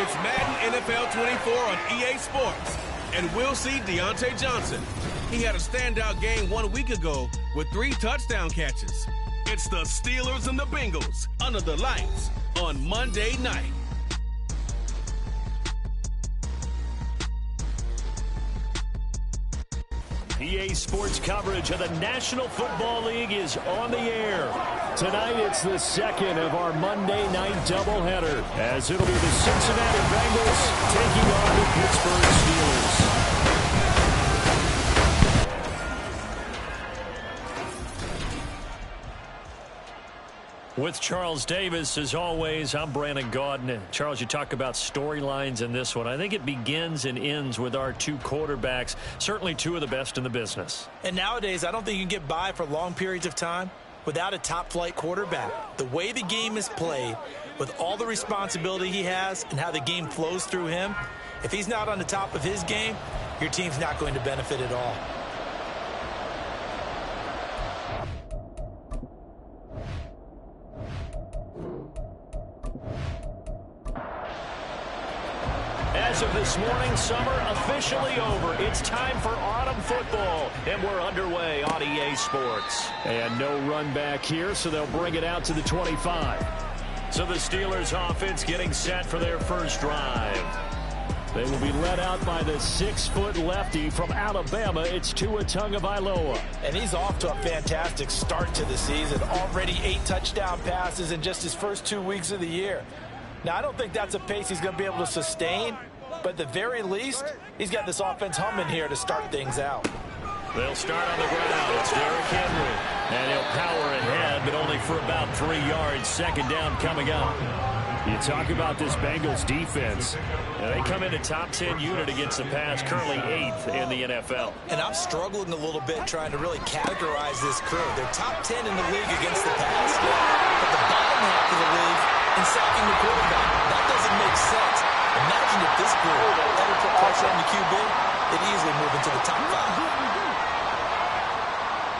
It's Madden NFL 24 on EA Sports, and we'll see Deontay Johnson. He had a standout game 1 week ago with 3 touchdown catches. It's the Steelers and the Bengals under the lights on Monday night. EA Sports coverage of the National Football League is on the air. Tonight, it's the second of our Monday night doubleheader, as it'll be the Cincinnati Bengals taking on the Pittsburgh Steelers. With Charles Davis, as always, I'm Brandon Gaudin. Charles, you talk about storylines in this one. I think it begins and ends with our 2 quarterbacks, certainly 2 of the best in the business. And nowadays, I don't think you can get by for long periods of time without a top-flight quarterback. The way the game is played, with all the responsibility he has and how the game flows through him, if he's not on the top of his game, your team's not going to benefit at all. As of this morning, summer officially over. It's time for autumn football, and we're underway on EA Sports. And no run back here, so they'll bring it out to the 25. So the Steelers offense getting set for their first drive. They will be led out by the 6-foot lefty from Alabama. It's Tua Tagovailoa. And he's off to a fantastic start to the season. Already 8 touchdown passes in just his first 2 weeks of the year. Now, I don't think that's a pace he's going to be able to sustain, but at the very least, he's got this offense humming here to start things out. They'll start on the ground. It's Derrick Henry. And he'll power ahead, but only for about 3 yards. Second down coming up. You talk about this Bengals defense. They come in a top 10 unit against the pass, currently 8th in the NFL. And I'm struggling a little bit trying to really categorize this crew. They're top 10 in the league against the pass, but the bottom half of the league in sacking the quarterback. That doesn't make sense. Imagine if this group ever put pressure on the QB, they'd easily move into the top 5.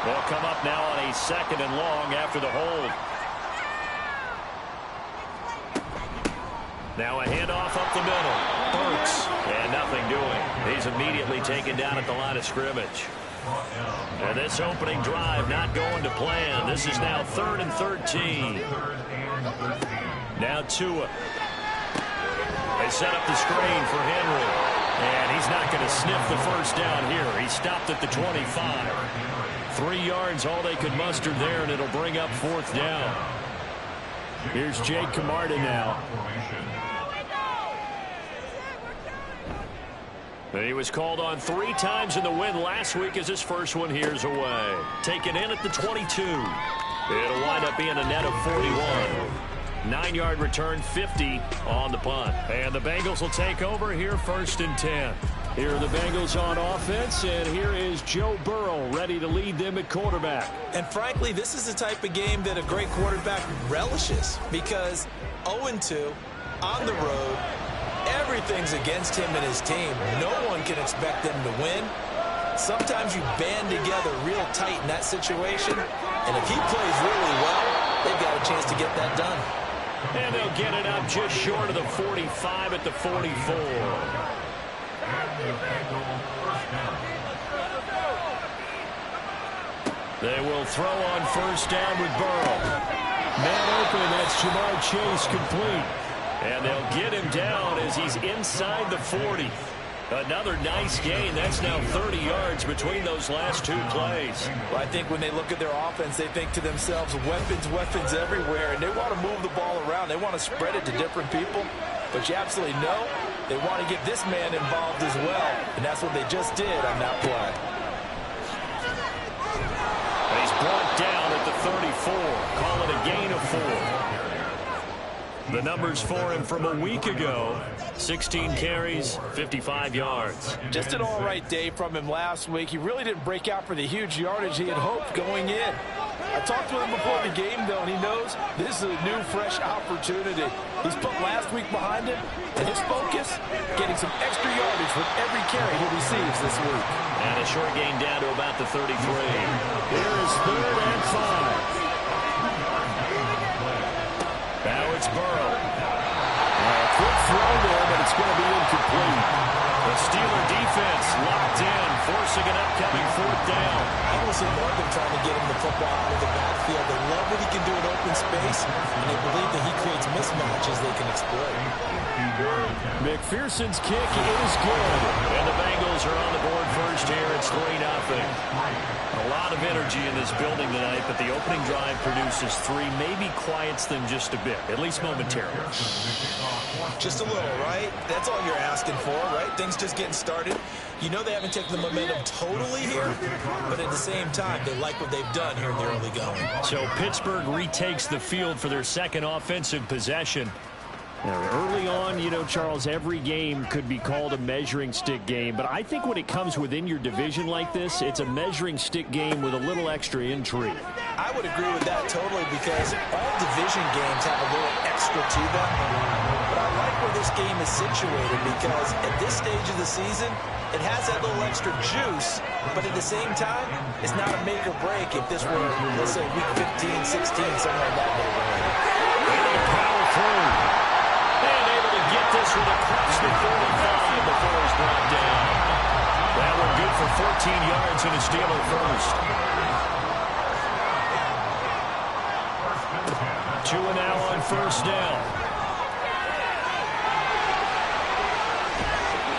They'll come up now on a 2nd and long after the hold. Now a handoff up the middle. Burks. And nothing doing. He's immediately taken down at the line of scrimmage. And this opening drive not going to plan. This is now 3rd and 13. Now Tua. They set up the screen for Henry. And he's not going to sniff the first down here. He stopped at the 25. 3 yards, all they could muster there, and it'll bring up 4th down. Here's Jake Camarda now. He was called on 3 times in the win last week as his first one here's away. Taken in at the 22. It'll wind up being a net of 41. 9-yard return, 50 on the punt. And the Bengals will take over here 1st and 10. Here are the Bengals on offense, and here is Joe Burrow ready to lead them at quarterback. And frankly, this is the type of game that a great quarterback relishes because 0-2 on the road, everything's against him and his team. No one can expect them to win. Sometimes you band together real tight in that situation, and if he plays really well, they've got a chance to get that done. And they'll get it up just short of the 45 at the 44. They will throw on 1st down with Burrow. Man open, that's Jamar Chase complete. And they'll get him down as he's inside the 40. Another nice gain. That's now 30 yards between those last 2 plays. Well, I think when they look at their offense, they think to themselves, weapons everywhere, and they want to move the ball around. They want to spread it to different people. But you absolutely know they want to get this man involved as well, and that's what they just did on that play. He's brought down at the 34. Call it a gain of 4. The numbers for him from a week ago, 16 carries, 55 yards. Just an all-right day from him last week. He really didn't break out for the huge yardage he had hoped going in. I talked to him before the game, though, and he knows this is a new, fresh opportunity. He's put last week behind him, and his focus, getting some extra yardage with every carry he receives this week. And a short gain down to about the 33. Here is 3rd and 5. Now it's Burrow. Quick throw there, but it's going to be incomplete. The Steeler defense locked in, forcing an upcoming 4th down. I honestly love them trying to get him the football out of the backfield. They love what he can do in open space, and they believe that he creates mismatches they can exploit. McPherson's kick is good. And the Bengals are on the board first here. It's 3-0. A lot of energy in this building tonight, but the opening drive produces 3, maybe quiets them just a bit, at least momentarily. Just a little, right? That's all you're asking for, right? Things just getting started. You know they haven't taken the momentum totally here, but at the same time, they like what they've done here in the early going. So Pittsburgh retakes the field for their second offensive possession. Now, early on, you know, Charles, every game could be called a measuring stick game, but I think when it comes within your division like this, it's a measuring stick game with a little extra intrigue. I would agree with that totally because all division games have a little extra to them, but I like where this game is situated because at this stage of the season, it has that little extra juice, but at the same time, it's not a make or break if this were, let's say, week 15, 16, somewhere in that neighborhood. Power through. And able to get this one across the 45 before he's brought down. That one good for 14 yards and a Steeler first. 2 now on 1st down.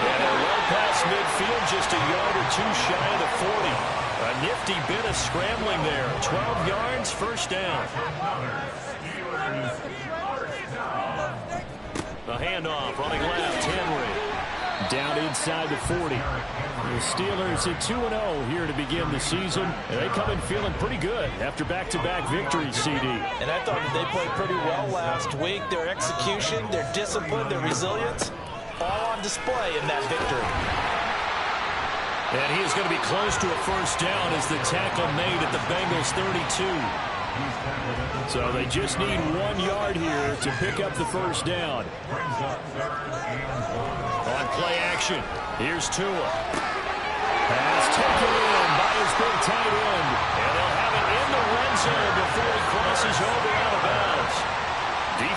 And a well past midfield, just a yard or 2 shy of the 40. A nifty bit of scrambling there. 12 yards, 1st down. The handoff, running left, Henry. Down inside the 40. The Steelers at 2-0 here to begin the season. They come in feeling pretty good after back-to-back victories, CD. And I thought that they played pretty well last week. Their execution, their discipline, their resilience, all on display in that victory. And he is going to be close to a 1st down as the tackle made at the Bengals 32. So they just need 1 yard here to pick up the 1st down. On play action, here's Tua. Pass taken in by his big tight end. And they'll have it in the red zone before he crosses over out of bounds.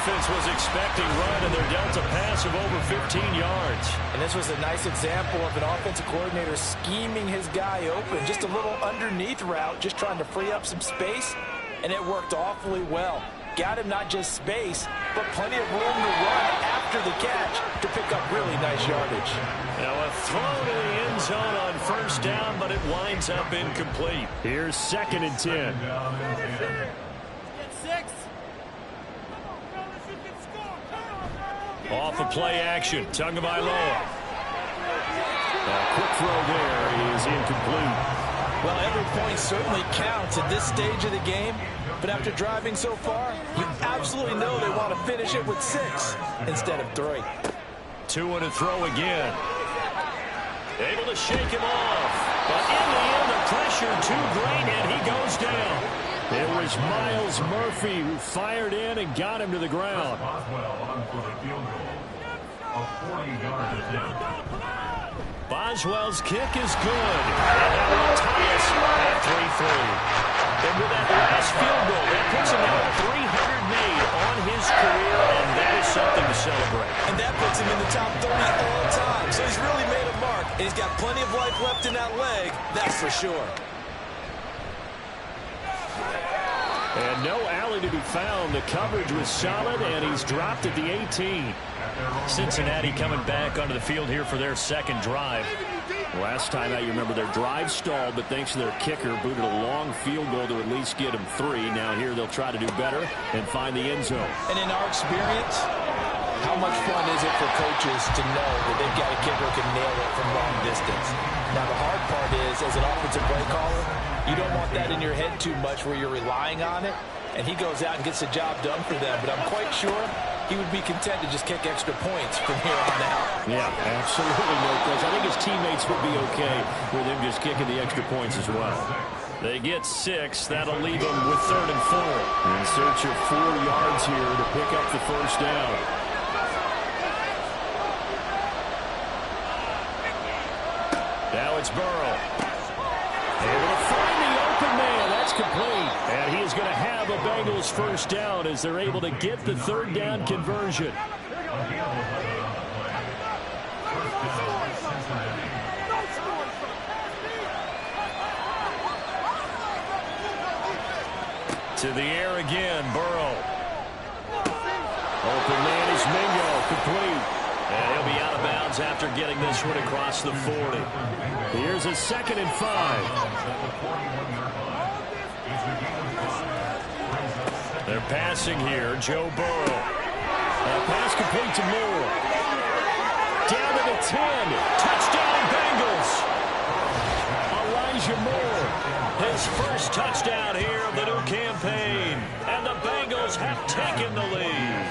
offense was expecting run, and they're dealt a pass of over 15 yards. And this was a nice example of an offensive coordinator scheming his guy open. Just a little underneath route, just trying to free up some space, and it worked awfully well. Got him not just space, but plenty of room to run after the catch to pick up really nice yardage. Now a throw to the end zone on first down, but it winds up incomplete. Here's 2nd and 10. Off of play action, Tagovailoa. A quick throw there is incomplete. Well, every point certainly counts at this stage of the game, but after driving so far, you absolutely know they want to finish it with 6 instead of 3. 2 and a throw again. Able to shake him off, but in the end, the pressure too great, and he goes down. It was Miles Murphy who fired in and got him to the ground. Boswell's kick is good. And that will tie us at 3-3. And with that last field goal, that puts him now at 300 made on his career, and that is something to celebrate. And that puts him in the top 30 all time. So he's really made a mark, and he's got plenty of life left in that leg, that's for sure. And no alley to be found. The coverage was solid, and he's dropped at the 18. Cincinnati coming back onto the field here for their second drive. Last time out, you remember their drive stalled, but thanks to their kicker, booted a long field goal to at least get them 3. Now here they'll try to do better and find the end zone. And in our experience, how much fun is it for coaches to know that they've got a kicker who can nail it from long distance? Now the hard part is, as an offensive play caller, you don't want that in your head too much where you're relying on it, and he goes out and gets the job done for them. But I'm quite sure he would be content to just kick extra points from here on out. Yeah, absolutely no question. I think his teammates would be okay with him just kicking the extra points as well. They get 6. That'll leave them with 3rd and 4. In search of 4 yards here to pick up the first down. Now it's Burrow. Able to find the open man. That's complete. And he is going to have a Bengals first down as they're able to get the 3rd down conversion. To the air again, Burrow. Open man is Mingo, complete. And he'll be out of bounds after getting this one across the 40. Here's a 2nd and 5. They're passing here, Joe Burrow. Pass complete to Moore. Down to the 10. Touchdown, Bengals. Elijah Moore, his first touchdown here of the new campaign. And the Bengals have taken the lead.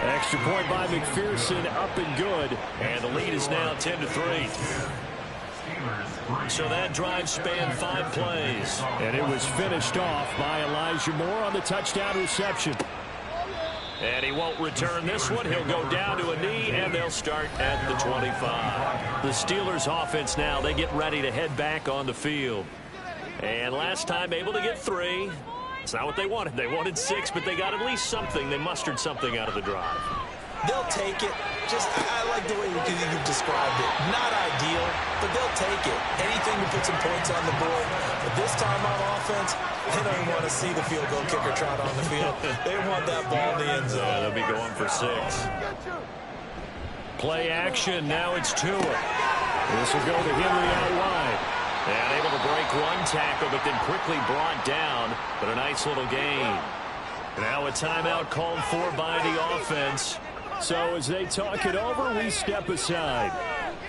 Extra point by McPherson, up and good. And the lead is now 10-3. So that drive spanned 5 plays. And it was finished off by Elijah Moore on the touchdown reception. And he won't return this one. He'll go down to a knee, and they'll start at the 25. The Steelers offense now, they get ready to head back on the field. And last time able to get 3. It's not what they wanted. They wanted 6, but they got at least something. They mustered something out of the drive. They'll take it. I like the way you described it. Not ideal, but they'll take it. Anything to put some points on the board. But this time on offense, they don't even want to see the field goal kicker trot on the field. They want that ball in the end zone. Yeah, they'll be going for 6. Play action. Now it's Tua. This will go to Henry out wide. And able to break one tackle, but then quickly brought down. But a nice little gain. Now a timeout called for by the offense. So as they talk it over, we step aside.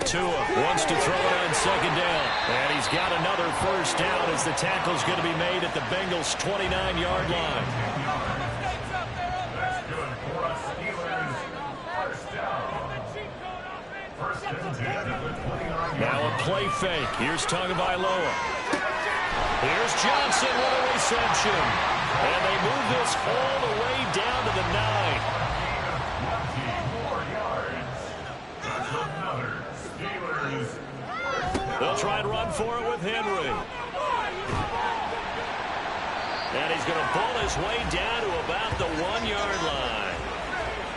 Tua wants to throw it on 2nd down. And he's got another first down as the tackle's going to be made at the Bengals' 29-yard line. Now a play fake. Here's Tagovailoa. Here's Johnson with a reception. And they move this all the way down to the 9. They'll try and run for it with Henry. And he's going to pull his way down to about the 1-yard line.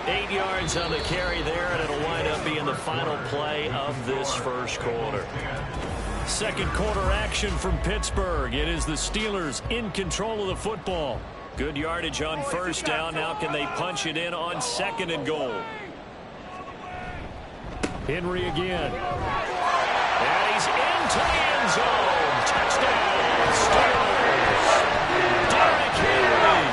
8 yards on the carry there, and it'll wind up being the final play of this first quarter. Second quarter action from Pittsburgh. It is the Steelers in control of the football. Good yardage on first down. Now can they punch it in on second and goal? Henry again. And he's into the end zone. Touchdown, Steelers. Derrick Henry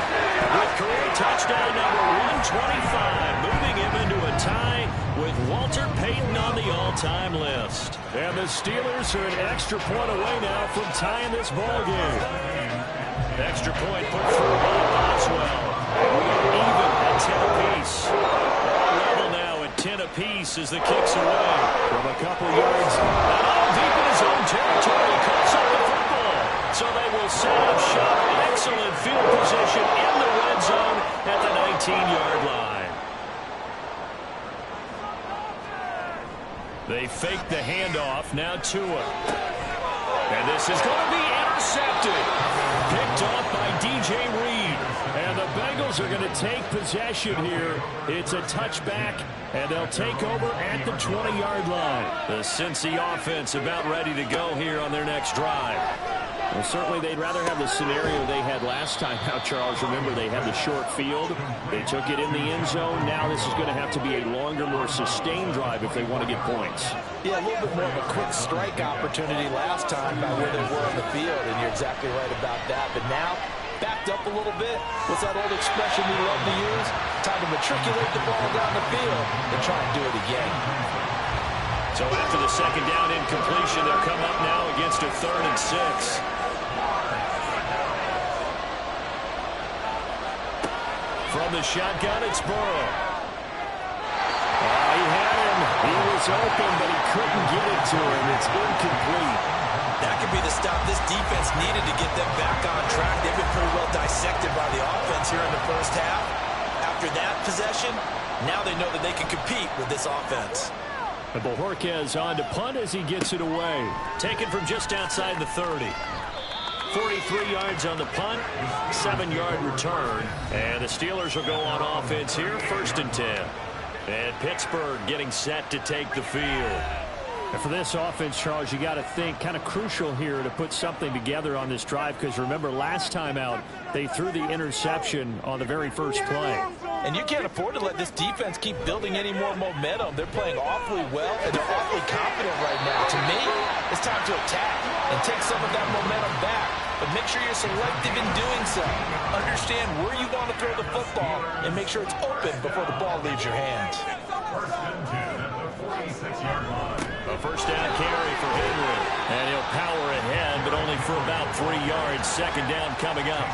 with career touchdown number 125, moving him into a tie with Walter Payton on the all-time list. And the Steelers are an extra point away now from tying this ball game. Extra point put through by Boswell. We are even at 10 apiece. All level now at 10 apiece as the kick's away from a couple yards. And all deep in his own territory, cuts up the football. So they will set up shop. Excellent field position in the red zone at the 19-yard line. They fake the handoff. Now Tua. And this is going to be intercepted. Picked off by DJ Reed. And the Bengals are going to take possession here. It's a touchback, and they'll take over at the 20-yard line. The Cincy offense about ready to go here on their next drive. Well, certainly they'd rather have the scenario they had last time out, Charles. Remember, they had the short field. They took it in the end zone. Now this is going to have to be a longer, more sustained drive if they want to get points. Yeah, a little bit more of a quick strike opportunity last time by where they were on the field, and you're exactly right about that. But now, backed up a little bit. What's that old expression we love to use? Time to matriculate the ball down the field and try and do it again. So after the second down incompletion, they'll come up now against a 3rd and 6. From the shotgun, it's Burrow. He had him. He was open, but he couldn't get it to him. It's incomplete. That could be the stop this defense needed to get them back on track. They've been pretty well dissected by the offense here in the first half. After that possession, now they know that they can compete with this offense. And Bojorquez on to punt as he gets it away. Taken from just outside the 30. 43 yards on the punt, 7-yard return. And the Steelers will go on offense here, 1st and 10. And Pittsburgh getting set to take the field. And for this offense, Charles, you got to think kind of crucial here to put something together on this drive, because remember last time out they threw the interception on the very first play. And you can't afford to let this defense keep building any more momentum. They're playing awfully well, and they're awfully confident right now. To me, it's time to attack and take some of that momentum back. But make sure you're selective in doing so. Understand where you want to throw the football and make sure it's open before the ball leaves your hands. A first down carry for Henry. And he'll power ahead, but only for about 3 yards. Second down coming up.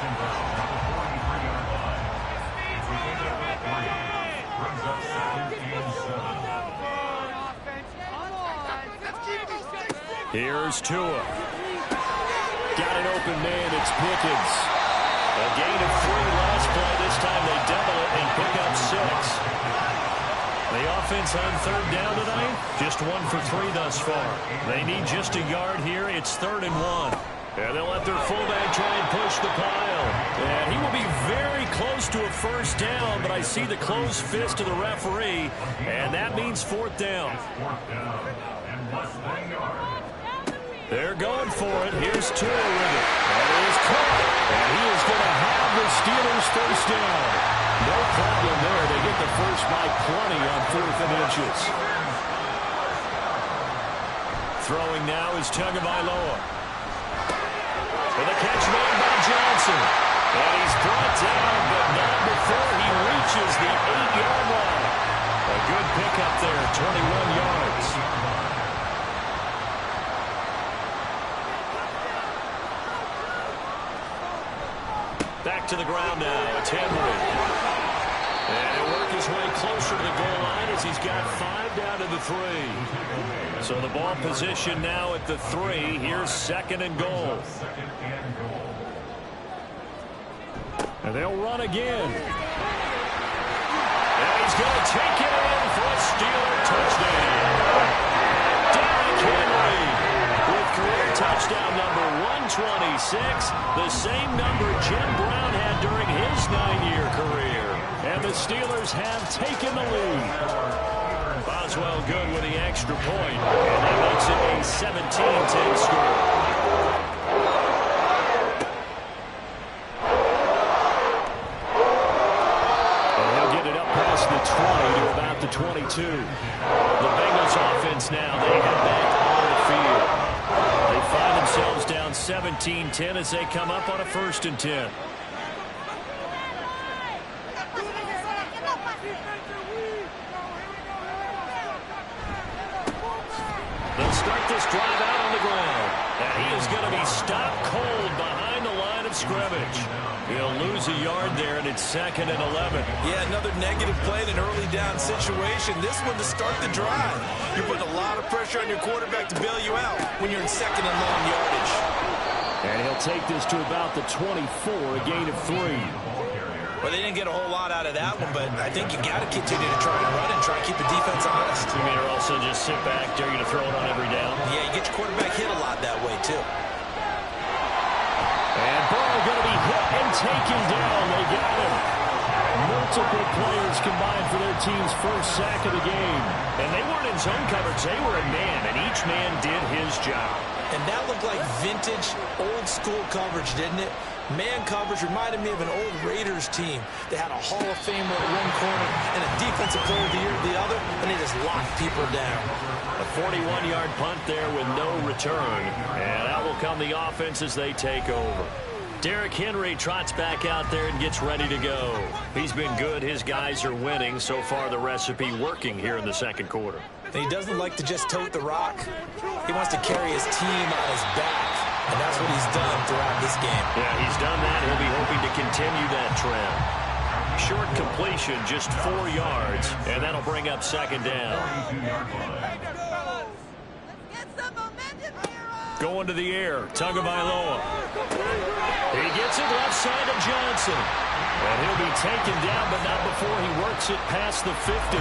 Here's Tua. Got an open man. It's Pickens. A gain of 3 last play. This time they double it and pick up 6. The offense on 3rd down tonight, just 1 for 3 thus far. They need just a yard here. It's 3rd and 1. And they'll let their fullback try and push the pile. And he will be very close to a first down, but I see the closed fist of the referee, and that means 4th down. They're going for it. Here's Tua with it. And it is caught. And he is going to have the Steelers first down. No problem there. They get the first by plenty on 4th and inches. Throwing now is Tagovailoa. For the catch made by Johnson. And he's brought down, but not before he reaches the 8-yard line. A good pickup there, 21 yards. Back to the ground now. It's Henry. And he'll work his way closer to the goal line as he's got 5 down to the 3. So the ball position now at the 3. Here's 2nd and goal. And they'll run again. And he's going to take it in for a Steeler touchdown. Derrick Henry with career touchdown number 26, the same number Jim Brown had during his 9-year career. And the Steelers have taken the lead. Boswell good with the extra point, and that makes it a 17-10 score. The 20 to about the 22. The Bengals offense now, they head back on the field. They find themselves down 17-10 as they come up on a 1st and 10. They'll start this drive out on the ground. And he is going to be stopped cold behind the line of scrimmage. He'll lose a yard there, and it's 2nd and 11. Yeah, another negative play in an early down situation. This one to start the drive. You're putting a lot of pressure on your quarterback to bail you out when you're in 2nd and long yardage. And he'll take this to about the 24, a gain of 3. Well, they didn't get a whole lot out of that one, but I think you got to continue to try and run and try and keep the defense honest. You mean, or also just sit back, dare you to throw it on every down? Yeah, you get your quarterback hit a lot that way, too. And Burrow going to be hit and taken down. They got him. Multiple players combined for their team's first sack of the game. And they weren't in zone coverage. They were in man, and each man did his job. And that looked like vintage, old-school coverage, didn't it? Man coverage reminded me of an old Raiders team. They had a Hall of Famer at one corner and a Defensive Player of the Year at the other, and they just locked people down. A 41-yard punt there with no return. And out will come the offense as they take over. Derrick Henry trots back out there and gets ready to go. He's been good. His guys are winning. So far, the recipe working here in the 2nd quarter. And he doesn't like to just tote the rock. He wants to carry his team on his back. And that's what he's done throughout this game. Yeah, he's done that. He'll be hoping to continue that trend. Short completion, just 4 yards, and that'll bring up 2nd down. Going to the air, Tagovailoa. He gets it left side of Johnson. And he'll be taken down, but not before he works it past the 50.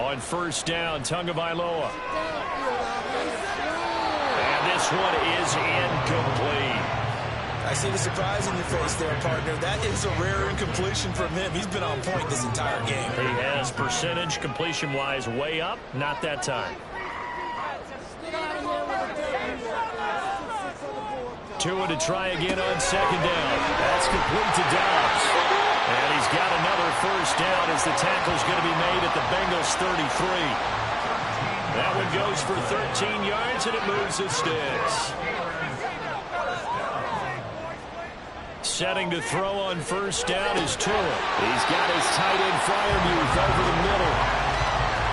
On 1st down, Tagovailoa. And this one is incomplete. I see the surprise in your face there, partner. That is a rare incompletion from him. He's been on point this entire game. He has percentage completion-wise way up. Not that time. Tua to try again on 2nd down. That's complete to Dobbs. And he's got another 1st down as the tackle's going to be made at the Bengals 33. That one goes for 13 yards, and it moves the sticks. Setting to throw on 1st down is Tua. He's got his tight end Freiermuth over the middle.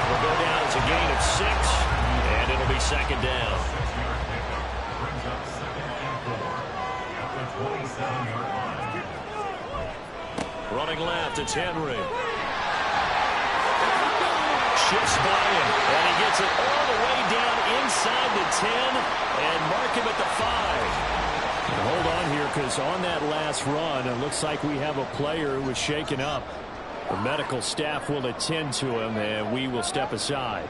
Will go down as a gain of 6, and it'll be 2nd down. Running left, it's Henry. Shifts by him, and he gets it all the way down inside the 10 and mark him at the 5. And hold on here, because on that last run, it looks like we have a player who was shaken up. The medical staff will attend to him, and we will step aside.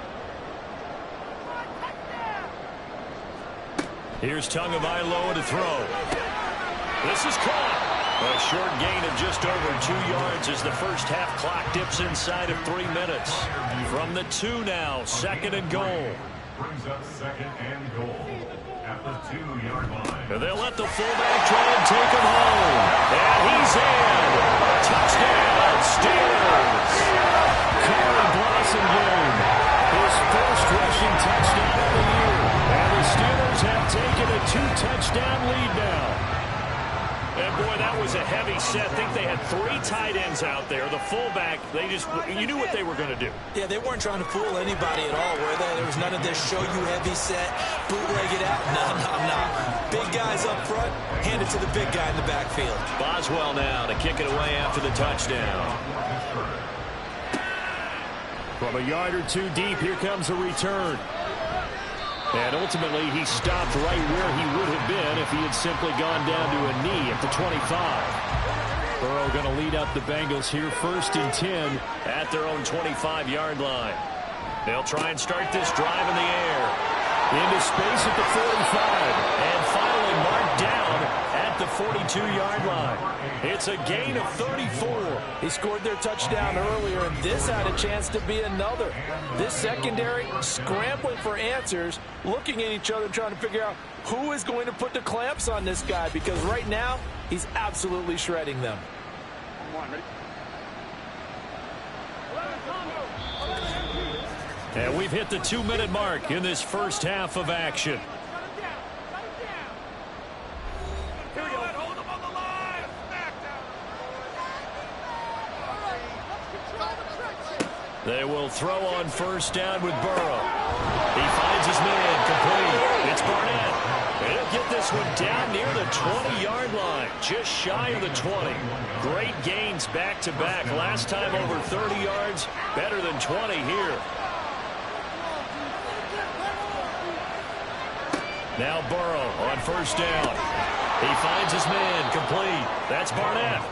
Here's Tagovailoa to throw. This is caught. A short gain of just over 2 yards as the first half clock dips inside of 3 minutes. From the 2 now, 2nd and goal. Brings up 2nd and goal at the 2-yard line. And they'll let the fullback try and take him home. And he's in. Touchdown, Steelers. Corey Blasingame, his first rushing touchdown of the year. And the Steelers have taken a 2-touchdown lead now. And boy, that was a heavy set. I think they had 3 tight ends out there. The fullback, you knew what they were going to do. Yeah, they weren't trying to fool anybody at all, were they? There was none of this show you heavy set, bootleg it out. No. Big guys up front, hand it to the big guy in the backfield. Boswell now to kick it away after the touchdown. From a yard or 2 deep, here comes a return. And ultimately, he stopped right where he would have been if he had simply gone down to a knee at the 25. Burrow going to lead up the Bengals here 1st and 10 at their own 25-yard line. They'll try and start this drive in the air. Into space at the 45. And finally marked down at the 42-yard line. It's a gain of 34. He scored their touchdown earlier, and this had a chance to be another. This secondary scrambling for answers, looking at each other, trying to figure out who is going to put the clamps on this guy, because right now he's absolutely shredding them. And we've hit the 2-minute mark in this first half of action. They will throw on first down with Burrow. He finds his man complete. It's Barnett. He'll get this one down near the 20-yard line, just shy of the 20. Great gains back-to-back. Last time over 30 yards, better than 20 here. Now Burrow on first down. He finds his man complete. That's Barnett.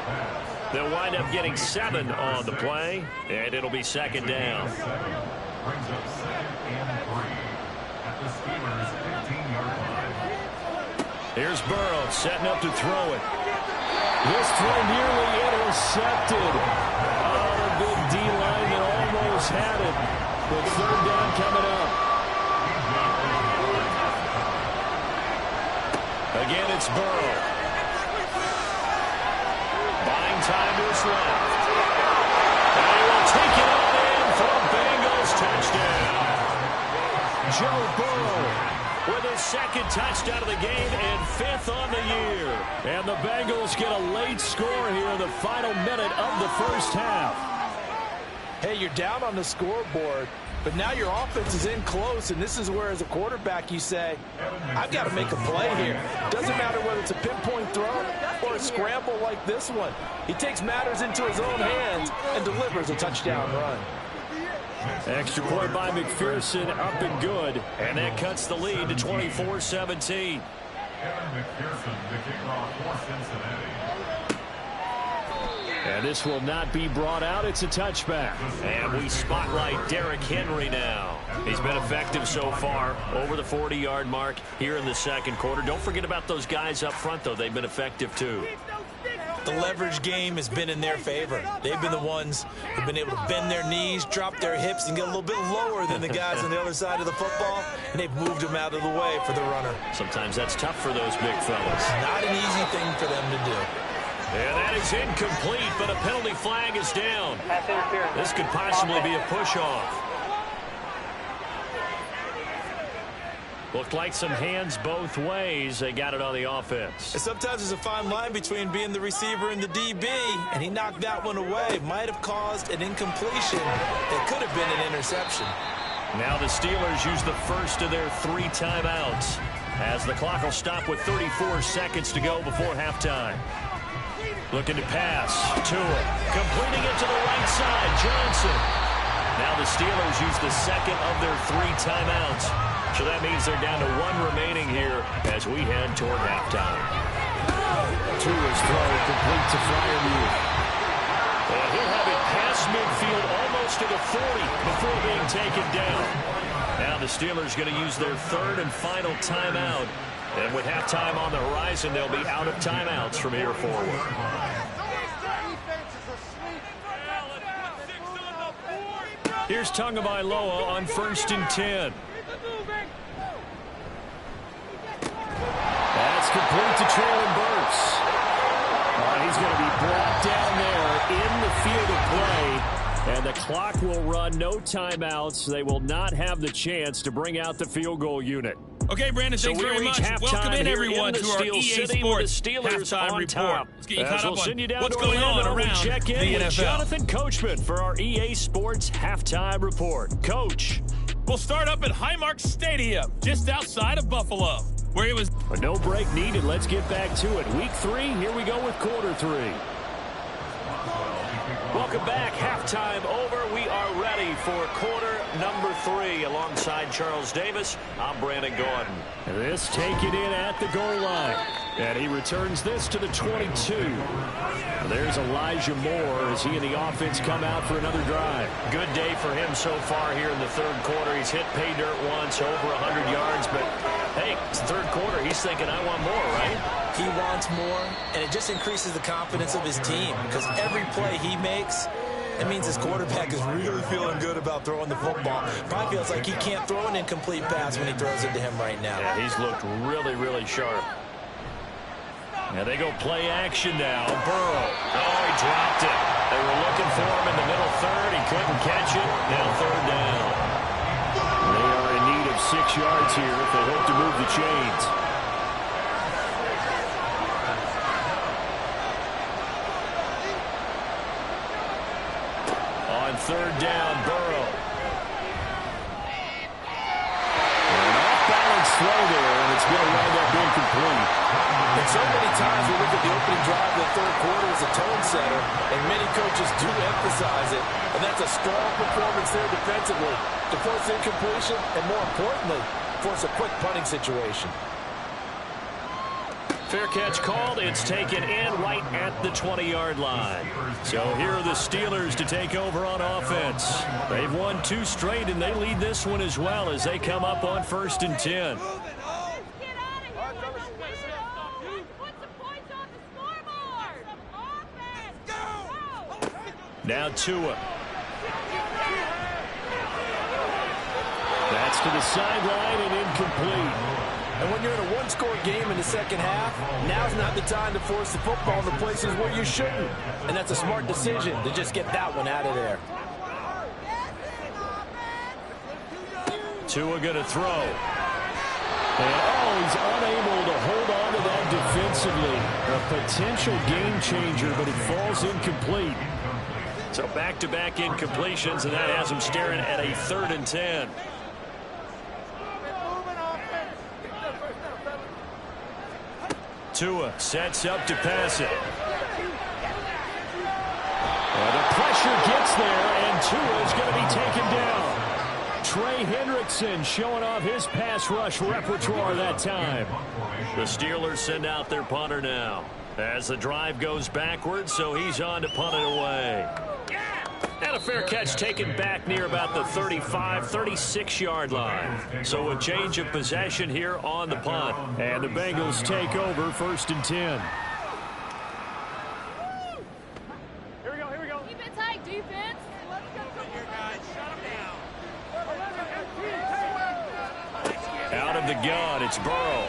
They'll wind up getting 7 on the play, and it'll be second down. Brings up 2nd and 3 at the Steelers' 15-yard line. Here's Burrow setting up to throw it. This throw nearly intercepted. Oh, the big D lineman almost had it. But third down coming up. Again, it's Burrow. Buying time to his left. And he will take it on in for a Bengals touchdown. Joe Burrow with his second touchdown of the game and 5th on the year. And the Bengals get a late score here in the final minute of the first half. Hey, you're down on the scoreboard, but now your offense is in close, and this is where, as a quarterback, you say, I've got to make a play here. Doesn't matter whether it's a pinpoint throw or a scramble like this one. He takes matters into his own hands and delivers a touchdown run. Extra point by McPherson, up and good. And that cuts the lead to 24-17. Kevin McPherson, the kickoff for Cincinnati. And this will not be brought out. It's a touchback. And we spotlight Derrick Henry now. He's been effective so far, over the 40-yard mark here in the second quarter. Don't forget about those guys up front, though. They've been effective, too. The leverage game has been in their favor. They've been the ones who've been able to bend their knees, drop their hips, and get a little bit lower than the guys on the other side of the football, and they've moved them out of the way for the runner. Sometimes that's tough for those big fellas. Not an easy thing for them to do. And that is incomplete, but a penalty flag is down. This could possibly be a push-off. Looked like some hands both ways. They got it on the offense. And sometimes there's a fine line between being the receiver and the DB, and he knocked that one away. Might have caused an incompletion that could have been an interception. Now the Steelers use the first of their 3 timeouts as the clock will stop with 34 seconds to go before halftime. Looking to pass. Tua completing it to the right side. Johnson. Now the Steelers use the second of their 3 timeouts. So that means they're down to 1 remaining here as we head toward halftime. Tua's throw complete to Freiermuth. And he'll have it past midfield almost to the 40 before being taken down. Now the Steelers going to use their 3rd and final timeout. And with halftime on the horizon, they'll be out of timeouts from here forward. Here's Tagovailoa on 1st and 10. That's complete to Traylon Burks. He's going to be brought down there in the field of play. And the clock will run, no timeouts. They will not have the chance to bring out the field goal unit. Okay, Brandon, thanks very much. Welcome in, everyone, to our EA Sports halftime report. Let's get you caught up on what's going on around check in the with NFL. Jonathan Coachman for our EA Sports halftime report. Coach. We'll start up at Highmark Stadium, just outside of Buffalo, where it was... No break needed. Let's get back to it. Week 3, here we go with quarter 3. Well, Welcome back. Halftime over. We are ready for quarter number 3. Alongside Charles Davis, I'm Brandon Gordon. This taken in at the goal line. And he returns this to the 22. There's Elijah Moore as he and the offense come out for another drive. Good day for him so far here in the third quarter. He's hit pay dirt once, over 100 yards. But, hey, it's the third quarter. He's thinking, I want more, right? He wants more, and it just increases the confidence of his team because every play he makes, it means his quarterback is really feeling good about throwing the football. Probably feels like he can't throw an incomplete pass when he throws it to him right now. Yeah, he's looked really, really sharp. And they go play action now. Burrow. Oh, he dropped it. They were looking for him in the middle third. He couldn't catch it. Now third down. They are in need of 6 yards here if they hope to move the chains. On third down, Burrow. An off-balance throw there, and it's going to wind up incomplete. And so many times we look at the opening drive of the third quarter as a tone setter, and many coaches do emphasize it. And that's a strong performance there defensively to force incompletion and, more importantly, force a quick punting situation. Fair catch called. It's taken in right at the 20-yard line. So here are the Steelers to take over on offense. They've won 2 straight, and they lead this one as well as they come up on 1st and 10. Now Tua. That's to the sideline and incomplete. And when you're in a one-score game in the second half, now's not the time to force the football in the places where you shouldn't. And that's a smart decision to just get that one out of there. Tua going to throw. And, he's unable to hold on to that defensively. A potential game changer, but it falls incomplete. So back-to-back incompletions, and that has him staring at a 3rd and 10. Tua sets up to pass it. Well, the pressure gets there, and Tua is going to be taken down. Trey Hendrickson showing off his pass rush repertoire that time. The Steelers send out their punter now as the drive goes backwards, so he's on to punt it away. And a fair catch taken back near about the 35, 36-yard line. So a change of possession here on the punt. And the Bengals take over 1st and 10. Here we go. Keep it tight, defense. Let's get some here, guys. Shut them down. Out of the gun, it's Burrow.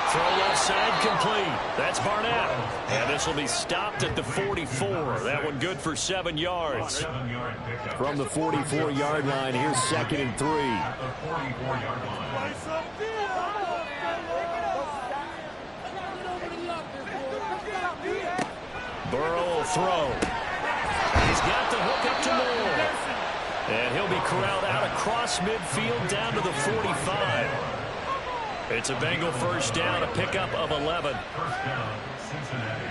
Throw left side complete. That's Barnett. And this will be stopped at the 44. That one good for 7 yards. From the 44-yard line, here's 2nd and 3. Burrow will throw. He's got the hook up to Moore. And he'll be corralled out across midfield down to the 45. It's a Bengal first down, a pickup of 11. First down, Cincinnati.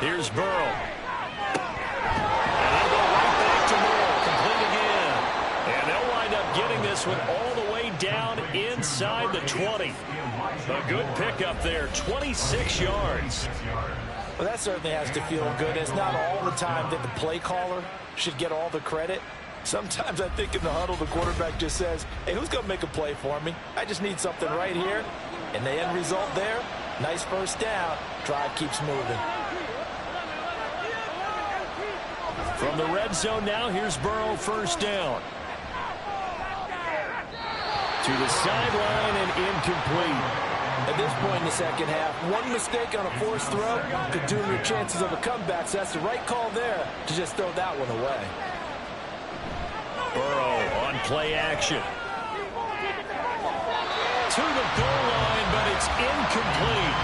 Here's Burrow. And he'll go right back to Moore, complete again. And they'll wind up getting this one all the way down inside the 20. A good pickup there, 26 yards. Well, that certainly has to feel good. It's not all the time that the play caller should get all the credit. Sometimes I think in the huddle, the quarterback just says, hey, who's going to make a play for me? I just need something right here. And the end result there, nice first down. Drive keeps moving. From the red zone now, here's Burrow first down. To the sideline and incomplete. At this point in the second half, one mistake on a forced throw could doom your chances of a comeback. So that's the right call there to just throw that one away. Burrow on play action. To the goal line, but it's incomplete.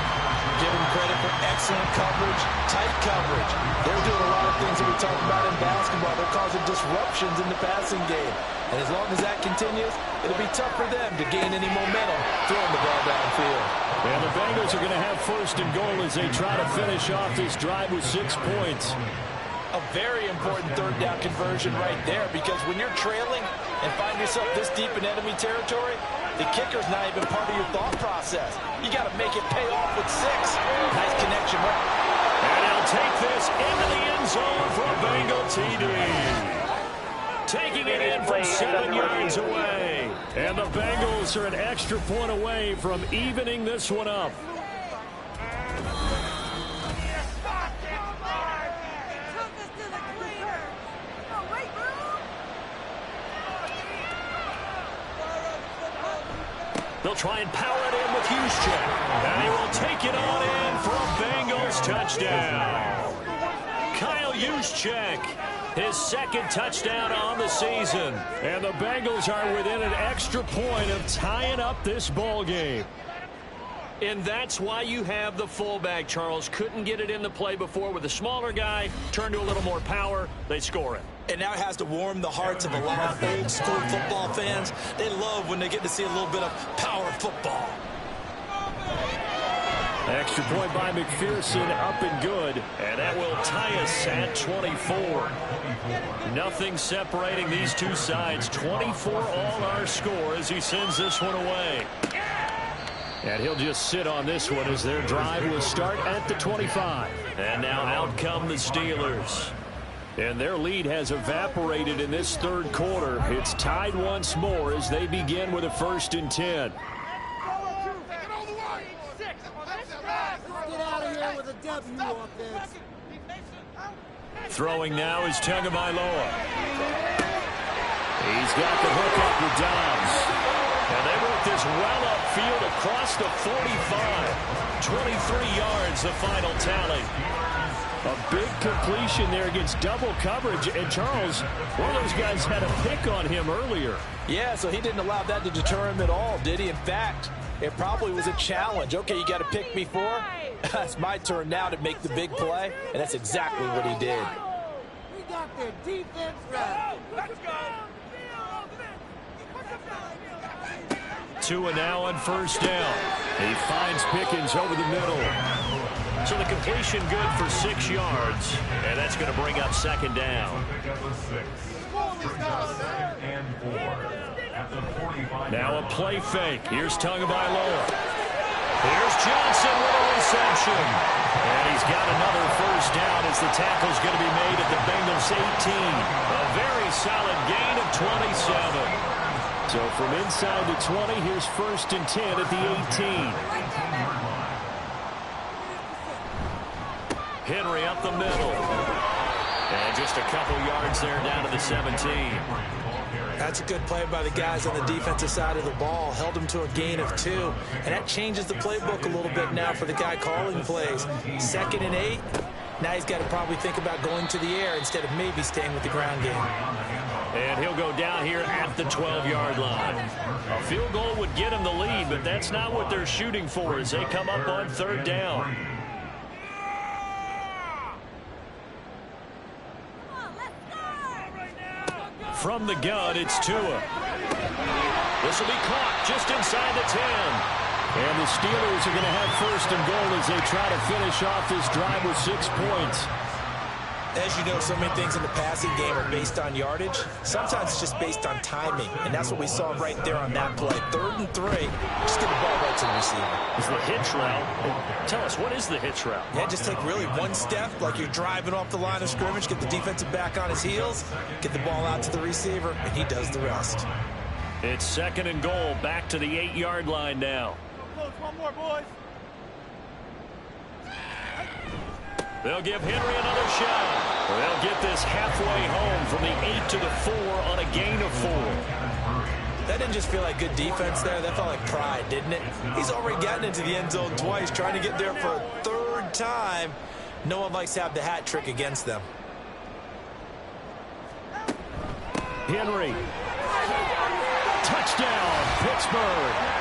Giving credit for excellent coverage, tight coverage. They're doing a lot of things that we talk about in basketball. They're causing disruptions in the passing game. And as long as that continues, it'll be tough for them to gain any momentum throwing the ball downfield. And the Bengals are going to have first and goal as they try to finish off this drive with 6 points. A very important third down conversion right there, because when you're trailing and find yourself this deep in enemy territory, the kicker's not even part of your thought process. You got to make it pay off with 6. Nice connection. And he'll take this into the end zone for a Bengal TD. Taking it in from 7 yards away. And the Bengals are an extra point away from evening this one up. They'll try and power it in with Juszczyk. And he will take it on in for a Bengals touchdown. Kyle Juszczyk, his second touchdown on the season. And the Bengals are within an extra point of tying up this ball game. And that's why you have the fullback, Charles. Couldn't get it in the play before with a smaller guy. Turn to a little more power. They score it. And now it has to warm the hearts of a lot of old-school football fans. They love when they get to see a little bit of power football. Extra point by McPherson, up and good. And that will tie us at 24. Nothing separating these two sides. 24 all our score as he sends this one away. And he'll just sit on this one as their drive will start at the 25. And now out come the Steelers. And their lead has evaporated in this third quarter. It's tied once more as they begin with a 1st and 10. Throwing now is Tagovailoa. He's got the hook up with Dobbs. And they work this well upfield across the 45. 23 yards, the final tally. A big completion there against double coverage. And Charles, one of those guys had a pick on him earlier. Yeah, so he didn't allow that to deter him at all, did he? In fact, it probably was a challenge. Okay, you got to pick me 4. It's my turn now to make the big play, and that's exactly what he did. We got their defense right. Let's go. Tua now on 1st down. He finds Pickens over the middle. So the completion good for 6 yards, and that's going to bring up 2nd down. Now a play fake. Here's Tagovailoa. Here's Johnson with a reception. And he's got another 1st down as the tackle's going to be made at the Bengals 18. A very solid gain of 27. So from inside the 20, here's 1st and 10 at the 18. Henry up the middle. And just a couple yards there down to the 17. That's a good play by the guys on the defensive side of the ball. Held him to a gain of 2. And that changes the playbook a little bit now for the guy calling plays. 2nd and 8. Now he's got to probably think about going to the air instead of maybe staying with the ground game. And he'll go down here at the 12-yard line. A field goal would get him the lead, but that's not what they're shooting for as they come up on 3rd down. From the gun, it's Tua. This will be caught just inside the 10. And the Steelers are going to have 1st and goal as they try to finish off this drive with 6 points. As you know, so many things in the passing game are based on yardage. Sometimes it's just based on timing, and that's what we saw right there on that play. 3rd and 3, just get the ball right to the receiver. It's the hitch route. Tell us, what is the hitch route? Yeah, just take really one step, like you're driving off the line of scrimmage, get the defensive back on his heels, get the ball out to the receiver, and he does the rest. It's 2nd and goal, back to the 8-yard line now. One more, boys. They'll give Henry another shot. They'll get this halfway home from the 8 to the 4 on a gain of 4. That didn't just feel like good defense there. That felt like pride, didn't it? He's already gotten into the end zone twice, trying to get there for a 3rd time. No one likes to have the hat trick against them. Henry. Touchdown, Pittsburgh.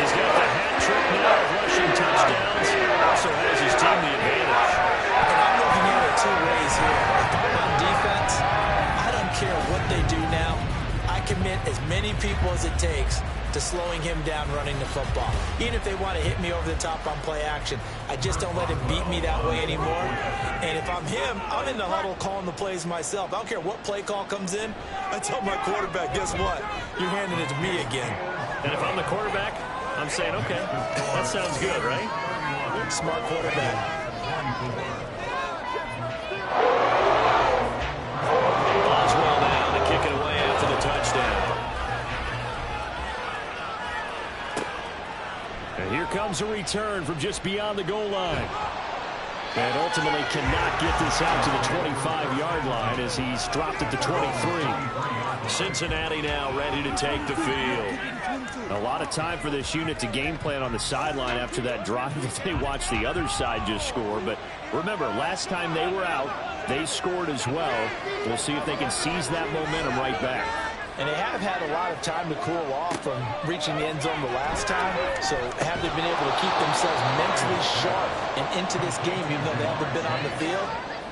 He's got the hat trick now of rushing touchdowns. Also has his team the advantage. And I'm looking at it two ways here. If I'm on defense, I don't care what they do now. I commit as many people as it takes to slowing him down running the football. Even if they want to hit me over the top on play action, I just don't let him beat me that way anymore. And if I'm him, I'm in the huddle calling the plays myself. I don't care what play call comes in. I tell my quarterback, guess what? You're handing it to me again. And if I'm the quarterback, I'm saying, okay, that sounds good, right? Smart quarterback. Boswell now to kick it away after the touchdown. And here comes a return from just beyond the goal line. And ultimately cannot get this out to the 25-yard line as he's dropped at the 23. Cincinnati now ready to take the field. A lot of time for this unit to game plan on the sideline after that drive that they watched the other side just score. But remember, last time they were out, they scored as well. We'll see if they can seize that momentum right back. And they have had a lot of time to cool off from reaching the end zone the last time. So have they been able to keep themselves mentally sharp and into this game even though they haven't been on the field?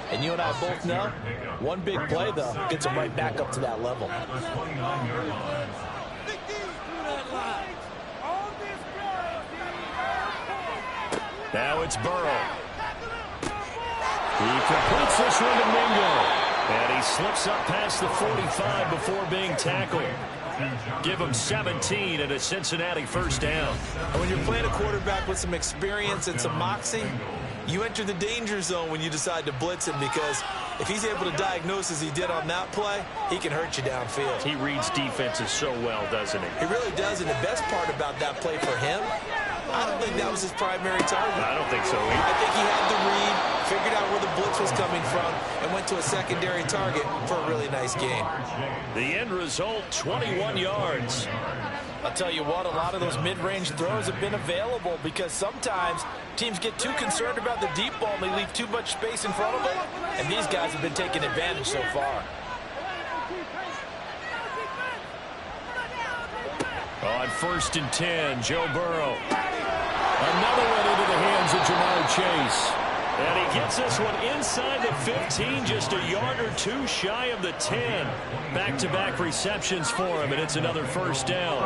And you and I both know, one big play, though, gets them right back up to that level. Now it's Burrow. He completes this one to Mingo. And he slips up past the 45 before being tackled. Give him 17 and a Cincinnati first down. And when you're playing a quarterback with some experience and some moxie, you enter the danger zone when you decide to blitz him, because if he's able to diagnose as he did on that play, he can hurt you downfield. He reads defenses so well, doesn't he? He really does, and the best part about that play for him, I don't think that was his primary target. I don't think so either. I think he had the read, figured out where the blitz was coming from, and went to a secondary target for a really nice game. The end result, 21 yards. I'll tell you what, a lot of those mid-range throws have been available because sometimes teams get too concerned about the deep ball and they leave too much space in front of them, and these guys have been taking advantage so far. On 1st and 10, Joe Burrow. Another one into the hands of Jamar Chase. And he gets this one inside the 15, just a yard or two shy of the 10. Back-to-back receptions for him, and it's another first down.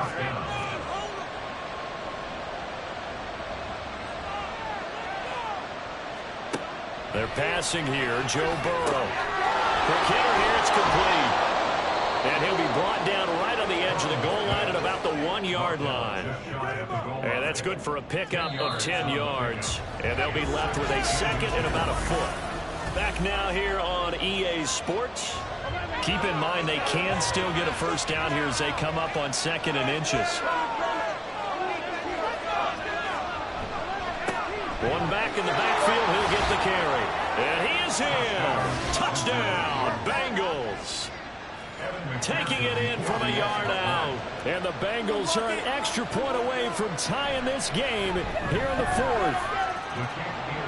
They're passing here, Joe Burrow. Quick hitter here, it's complete. And he'll be brought down right on the edge of the goal line at about the 1-yard line. And that's good for a pickup of 10 yards. And they'll be left with a second and about a foot. Back now here on EA Sports. Keep in mind they can still get a first down here as they come up on 2nd and inches. One back in the backfield, he'll get the carry. And he is in. Touchdown, Bengals. Taking it in from a yard out. And the Bengals are an extra point away from tying this game here in the 4th.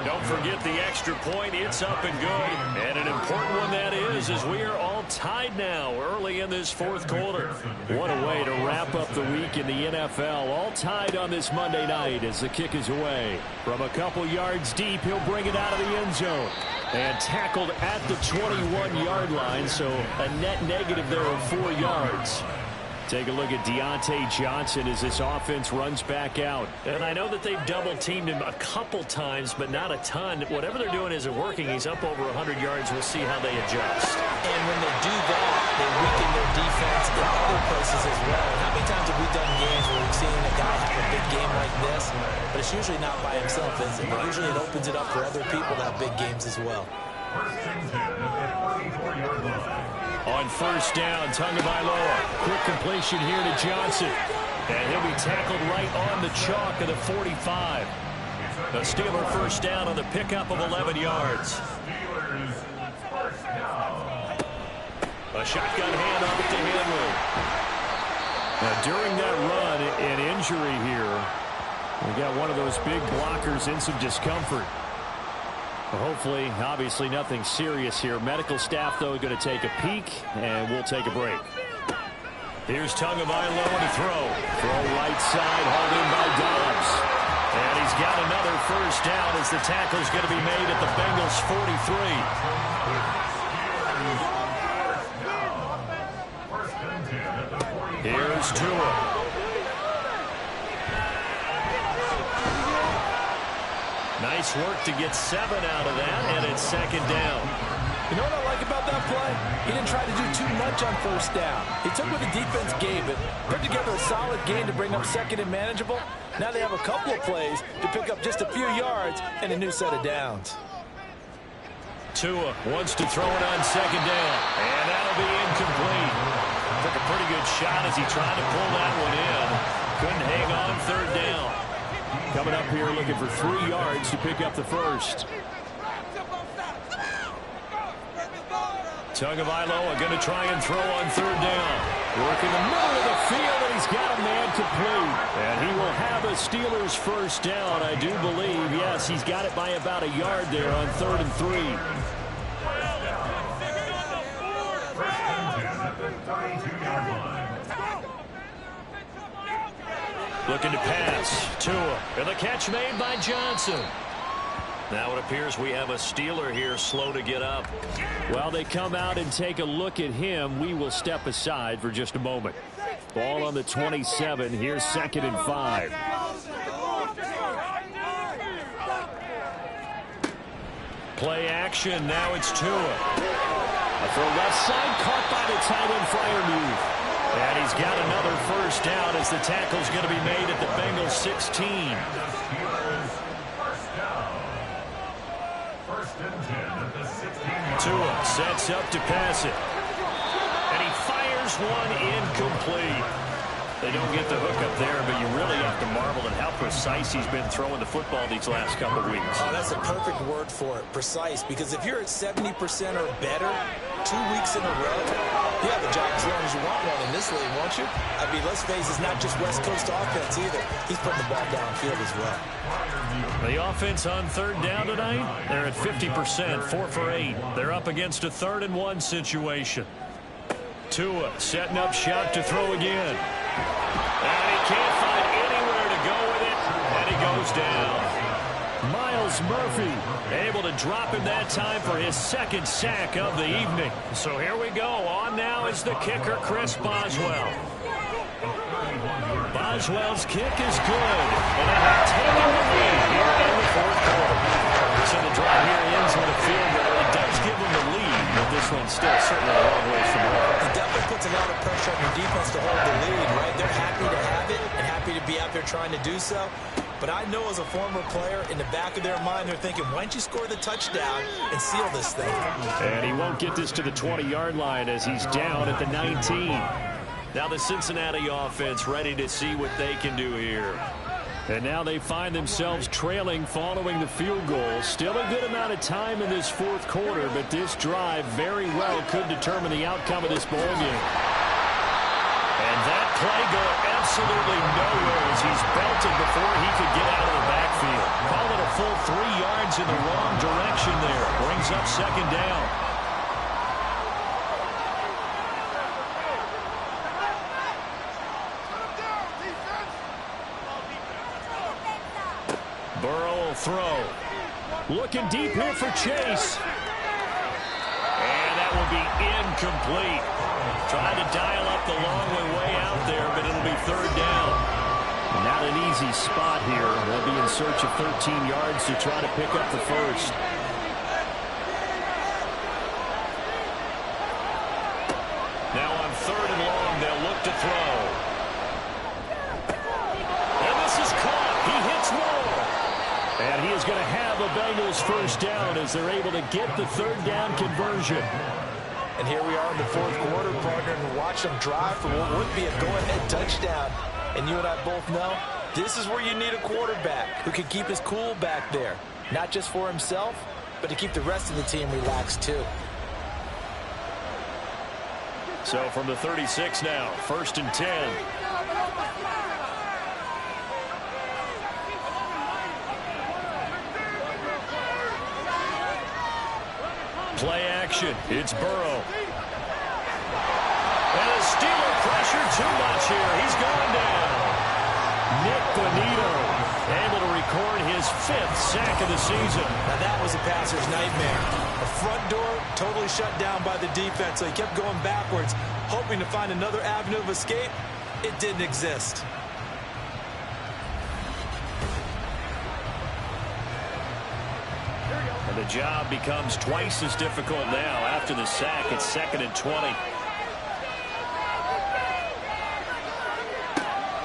Don't forget the extra point. It's up and good. And an important one that is, as we are all tied now early in this 4th quarter. What a way to wrap up the week in the NFL. All tied on this Monday night as the kick is away. From a couple yards deep, he'll bring it out of the end zone. And tackled at the 21-yard line, so a net negative there of 4 yards. Take a look at Deontay Johnson as this offense runs back out. And I know that they've double-teamed him a couple times, but not a ton. Whatever they're doing isn't working. He's up over 100 yards. We'll see how they adjust. And when they do that, they weaken their defense in other places as well. How many times have we done games where we've seen a guy have a big game like this, but it's usually not by himself, is it? But usually it opens it up for other people to have big games as well. On 1st down, Tagovailoa. Quick completion here to Johnson. And he'll be tackled right on the chalk of the 45. The Steeler first down on the pickup of 11 yards. A shotgun handoff to Henry. Now, during that run, an injury here. We got one of those big blockers in some discomfort. Hopefully, obviously nothing serious here. Medical staff, though, going to take a peek, and we'll take a break. Here's Tagovailoa to throw. Throw right side, hauled in by Dobbs. And he's got another first down as the tackle's going to be made at the Bengals 43. Here's Tua. Nice work to get 7 out of that, and it's second down. You know what I like about that play? He didn't try to do too much on first down. He took what the defense gave it, put together a solid game to bring up second and manageable. Now they have a couple of plays to pick up just a few yards and a new set of downs. Tua wants to throw it on second down, and that'll be incomplete. Took a pretty good shot as he tried to pull that one in. Couldn't hang on third down. Coming up here looking for 3 yards to pick up the first. Tagovailoa going to try and throw on third down. Working the middle of the field, and he's got a man complete. And he will have a Steelers first down, I do believe. Yes, he's got it by about a yard there on 3rd and 3. Looking to pass. Tua. And the catch made by Johnson. Now it appears we have a Steeler here slow to get up. While they come out and take a look at him, we will step aside for just a moment. Ball on the 27. Here's 2nd and 5. Play action. Now it's Tua. For left side, caught by the tight end Freiermuth. And he's got another first down as the tackle's going to be made at the Bengals 16. Tua sets up to pass it. And he fires one incomplete. They don't get the hook up there, but you really have to marvel at how precise he's been throwing the football these last couple weeks. Oh, that's a perfect word for it, precise, because if you're at 70% or better 2 weeks in a row, you have a job as long as you want one in this league, won't you? I mean, let's face it, it's not just West Coast offense either. He's putting the ball downfield as well. The offense on third down tonight, they're at 50%, 4 for 8. They're up against a 3rd and 1 situation. Tua setting up shot to throw again. And he can't find anywhere to go with it, and he goes down. Myles Murphy able to drop him that time for his 2nd sack of the evening. So here we go. On now is the kicker, Chris Boswell. Boswell's kick is good, and they have taken the lead here in the 4th quarter. So the drive here ends with a field goal. It does give them the lead, but this one's still certainly a long ways from home. It definitely puts a lot of pressure on your defense to hold the lead, right? They're happy to have it and happy to be out there trying to do so. But I know as a former player, in the back of their mind, they're thinking, why don't you score the touchdown and seal this thing? And he won't get this to the 20-yard line as he's down at the 19. Now the Cincinnati offense ready to see what they can do here. And now they find themselves trailing following the field goal. Still a good amount of time in this 4th quarter, but this drive very well could determine the outcome of this ball game. And that play going absolutely nowhere as he's belted before he could get out of the backfield. Call it a full 3 yards in the wrong direction there. Brings up 2nd down. Burrow will throw. Looking deep here for Chase. And that will be incomplete. Trying to dial up the long way out there, but it'll be 3rd down. Not an easy spot here. They'll be in search of 13 yards to try to pick up the first. Now on 3rd and long, they'll look to throw. And this is caught. He hits Wall. And he is going to have a Bengals first down as they're able to get the 3rd down conversion. And here we are in the 4th quarter, partner, and watch them drive for what would be a go-ahead touchdown. And you and I both know this is where you need a quarterback who can keep his cool back there. Not just for himself, but to keep the rest of the team relaxed too. So from the 36 now, 1st and 10. Play action. It's Burrow. And a Steeler pressure pressure too much here. He's going down. Nick Bonito able to record his 5th sack of the season. Now that was a passer's nightmare. The front door totally shut down by the defense, so he kept going backwards, hoping to find another avenue of escape. It didn't exist. And the job becomes twice as difficult now after the sack. It's 2nd and 20.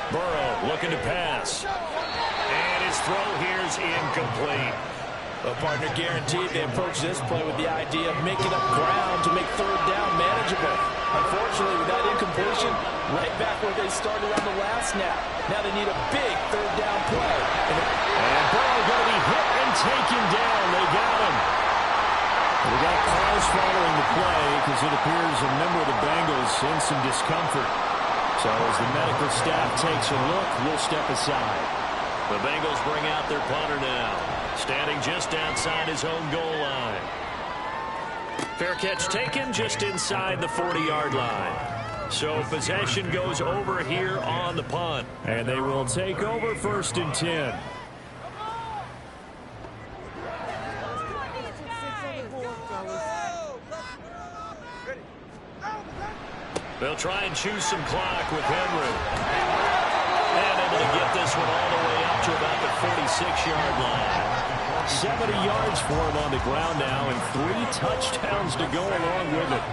Burrow looking to pass. And his throw here is incomplete. Well, partner, guaranteed they approach this play with the idea of making up ground to make 3rd down manageable. Unfortunately, with that incompletion, right back where they started on the last snap. Now they need a big 3rd down play. And Burrow going to be hit and taken down. They got him. We got calls following the play because it appears a member of the Bengals in some discomfort. So as the medical staff takes a look, we'll step aside. The Bengals bring out their punter now, standing just outside his own goal line. Fair catch taken just inside the 40-yard line. So possession goes over here on the punt. And they will take over 1st and 10. They'll try and choose some clock with Henry. And able to get this one all the way up to about the 46-yard line. 70 yards for him on the ground now and 3 touchdowns to go along with it.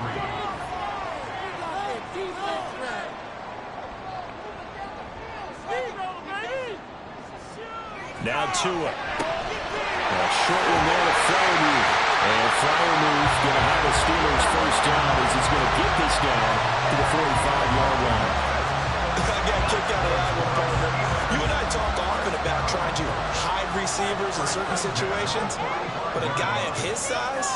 Now Tua. A short one there to Freiermuth. And Freiermuth going to have a Steelers 1st down as he's going to get this down to the 45-yard line. I got a kick out of that one, partner. You and I talk often about trying to hide receivers in certain situations, but a guy of his size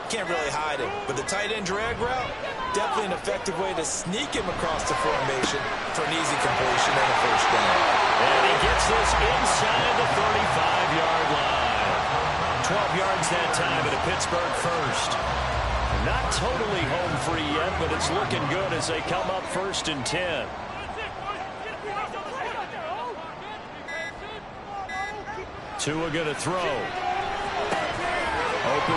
can't really hide him. But the tight end drag route, definitely an effective way to sneak him across the formation for an easy completion and a 1st down. And he gets this inside the 35-yard line. 12 yards that time at a Pittsburgh 1st. Not totally home free yet, but it's looking good as they come up 1st and 10. Tua going to throw. Open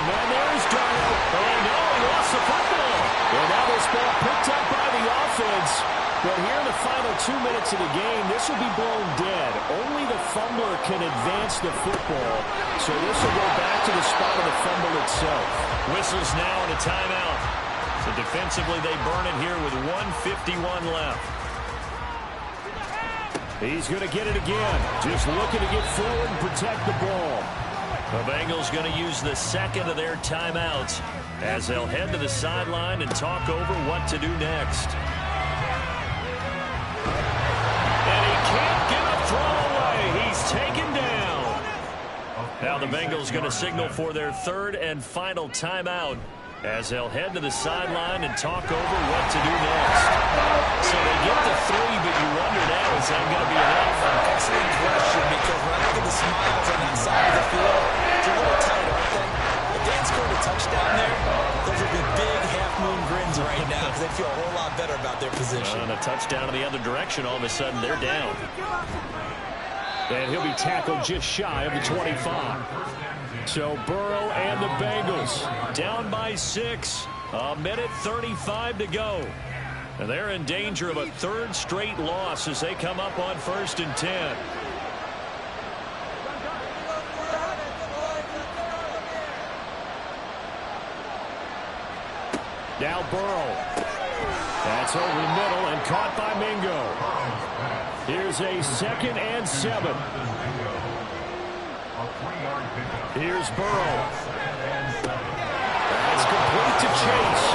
man, there's Darnold. Oh no, he lost the football. And now this ball picked up by the offense. But here in the final 2 minutes of the game, this will be blown dead. Only the fumbler can advance the football. So this will go back to the spot of the fumble itself. Whistles now and a timeout. So defensively, they burn it here with 1:51 left. He's going to get it again. Just looking to get forward and protect the ball. The Bengals going to use the 2nd of their timeouts as they'll head to the sideline and talk over what to do next. And he can't get a throw away. He's taken down. Now the Bengals going to signal for their 3rd and final timeout as they'll head to the sideline and talk over what to do next. So they get the 3, but you wonder now, is that going to be enough? Excellent question, because when I look at the smiles on that side of the field, it's a little tight, aren't they? If they had scored a touchdown there, those would be big half-moon grins right now because they feel a whole lot better about their position. And a touchdown in the other direction, all of a sudden they're down. And he'll be tackled just shy of the 25. So Burrow and the Bengals down by 6. A minute 35 to go. And they're in danger of a 3rd straight loss as they come up on 1st and 10. Now Burrow. That's over the middle and caught by Mingo. Here's a 2nd and 7. Here's Burrow. That's complete to Chase.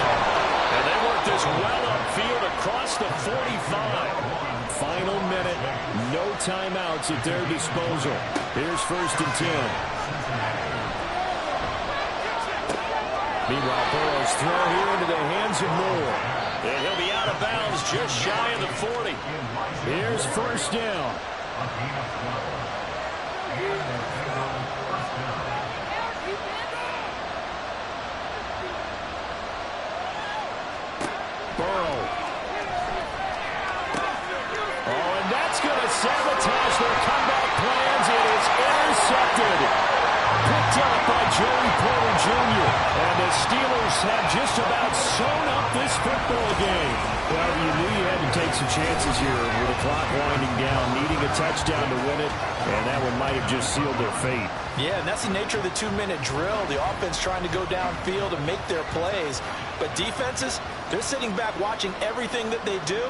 And they work this well upfield across the 45. Final minute. No timeouts at their disposal. Here's 1st and 10. Meanwhile, Burrow's throw here into the hands of Moore. And he'll be out of bounds just shy of the 40. Here's 1st down. Burrow. have just about sewn up this football game. Well, you knew you had to take some chances here with the clock winding down, needing a touchdown to win it, and that one might have just sealed their fate. Yeah, and that's the nature of the 2-minute drill. The offense trying to go downfield and make their plays. But defenses, they're sitting back watching everything that they do,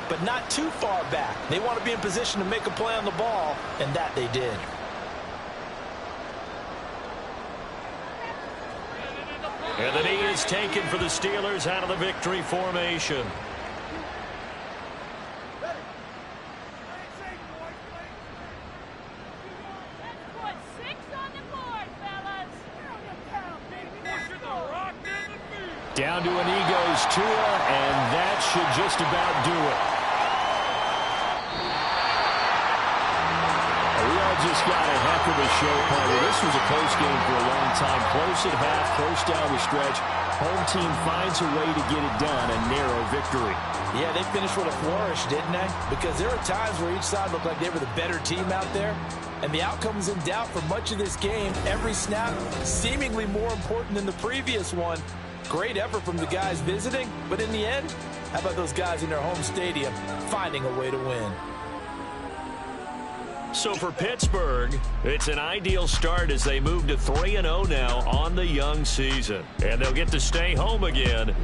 but not too far back. They want to be in position to make a play on the ball, and that they did. And the knee is taken for the Steelers out of the victory formation. Down to a knee goes Tua, and that should just about do it. We all just got a heck of a show, Carter. This was a close game for a long time. Close at half, close down the stretch. Home team finds a way to get it done, a narrow victory. Yeah, they finished with a flourish, didn't they? Because there were times where each side looked like they were the better team out there. And the outcome was in doubt for much of this game. Every snap seemingly more important than the previous one. Great effort from the guys visiting, but in the end, how about those guys in their home stadium finding a way to win? So for Pittsburgh, it's an ideal start as they move to 3-0 now on the young season. And they'll get to stay home again